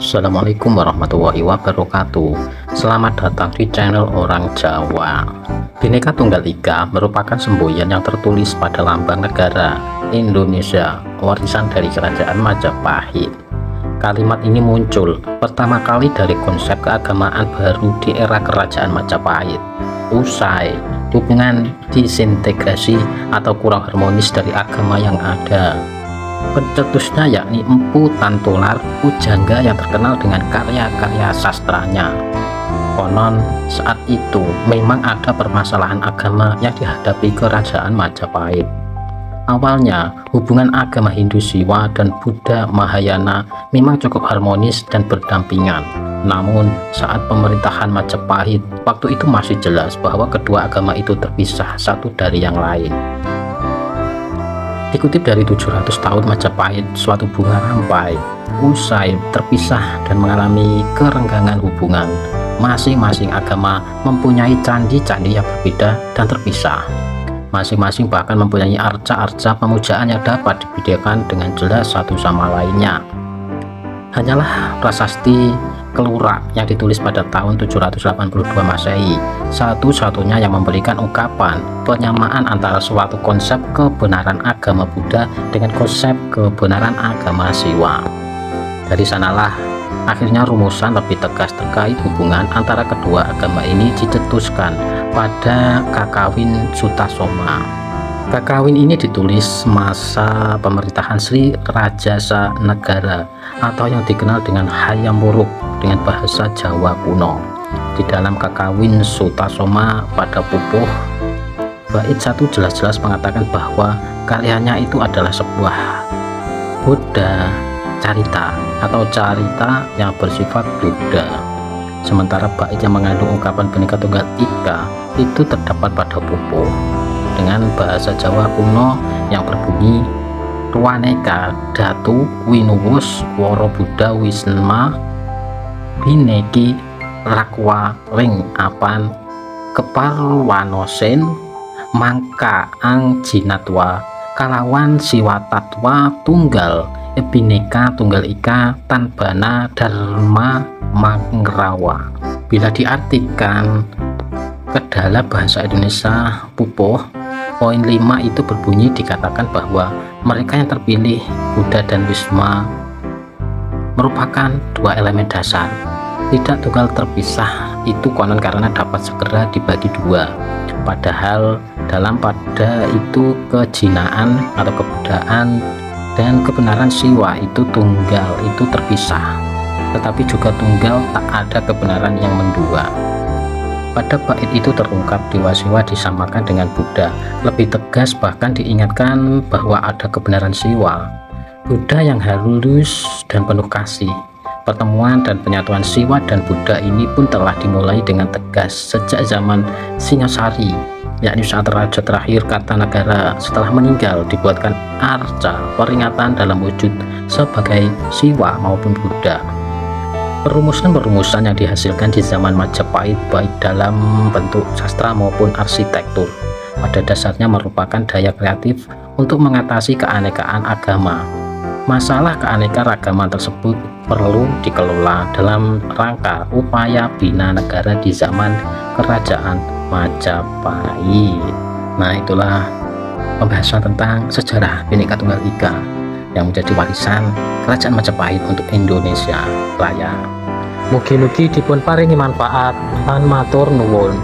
Assalamualaikum warahmatullahi wabarakatuh. Selamat datang di channel Orang Jawa. Bhinneka Tunggal Ika merupakan semboyan yang tertulis pada lambang negara Indonesia, warisan dari Kerajaan Majapahit. Kalimat ini muncul pertama kali dari konsep keagamaan baru di era Kerajaan Majapahit. Usai hubungan disintegrasi atau kurang harmonis dari agama yang ada. Pencetusnya yakni Empu Tantular Pujangga yang terkenal dengan karya-karya sastranya. Konon saat itu memang ada permasalahan agama yang dihadapi Kerajaan Majapahit. Awalnya hubungan agama Hindu Siwa dan Buddha Mahayana memang cukup harmonis dan berdampingan. Namun saat pemerintahan Majapahit, waktu itu masih jelas bahwa kedua agama itu terpisah satu dari yang lain. Dikutip dari 700 tahun Majapahit, suatu bunga rampai usai terpisah dan mengalami kerenggangan hubungan. Masing-masing agama mempunyai candi-candi yang berbeda dan terpisah. Masing-masing bahkan mempunyai arca-arca pemujaan yang dapat dibedakan dengan jelas satu sama lainnya. Hanyalah prasasti Kelura yang ditulis pada tahun 782 Masehi, satu-satunya yang memberikan ungkapan penyamaan antara suatu konsep kebenaran agama Buddha dengan konsep kebenaran agama Siwa. Dari sanalah akhirnya rumusan lebih tegas terkait hubungan antara kedua agama ini dicetuskan pada Kakawin Sutasoma. Kakawin ini ditulis masa pemerintahan Sri Rajasa Negara atau yang dikenal dengan Hayam Wuruk dengan bahasa Jawa kuno. Di dalam Kakawin Sutasoma pada Pupuh, bait 1 jelas-jelas mengatakan bahwa karyanya itu adalah sebuah Buddha carita atau carita yang bersifat Buddha. Sementara bait yang mengandung ungkapan Bhinneka Tunggal Ika itu terdapat pada Pupuh dengan bahasa Jawa kuno yang berbunyi Ruaneka Datu Winuwus Woro Buddha Wisma Bhineki Rakwa Ring Apan Keparwanosen Mangka Ang Jinatwa Kalawan Siwatatwa Tunggal Bhinneka Tunggal Ika Tanbana Dharma Mangrawa. Bila diartikan ke dalam bahasa Indonesia Pupuh, poin 5 itu berbunyi dikatakan bahwa mereka yang terpilih Buddha dan Wisma merupakan dua elemen dasar, tidak tunggal terpisah itu konon karena dapat segera dibagi dua. Padahal pada itu kejinaan atau kebudayaan dan kebenaran Siwa itu tunggal itu terpisah, tetapi juga tunggal tak ada kebenaran yang mendua. Pada bait itu terungkap Dewa Siwa disamakan dengan Buddha. Lebih tegas bahkan diingatkan bahwa ada kebenaran Siwa, Buddha yang halus dan penuh kasih. Pertemuan dan penyatuan Siwa dan Buddha ini pun telah dimulai dengan tegas sejak zaman Singasari, yakni saat raja terakhir Kartanagara setelah meninggal dibuatkan arca peringatan dalam wujud sebagai Siwa maupun Buddha. Perumusan-perumusan yang dihasilkan di zaman Majapahit baik dalam bentuk sastra maupun arsitektur pada dasarnya merupakan daya kreatif untuk mengatasi keanekaan agama. Masalah keanekaragaman tersebut perlu dikelola dalam rangka upaya bina negara di zaman Kerajaan Majapahit. Nah, itulah pembahasan tentang sejarah Bhinneka Tunggal Ika yang menjadi warisan Kerajaan Majapahit untuk Indonesia Raya. Mugi-mugi dipun paringi manfaat. Matur nuwun.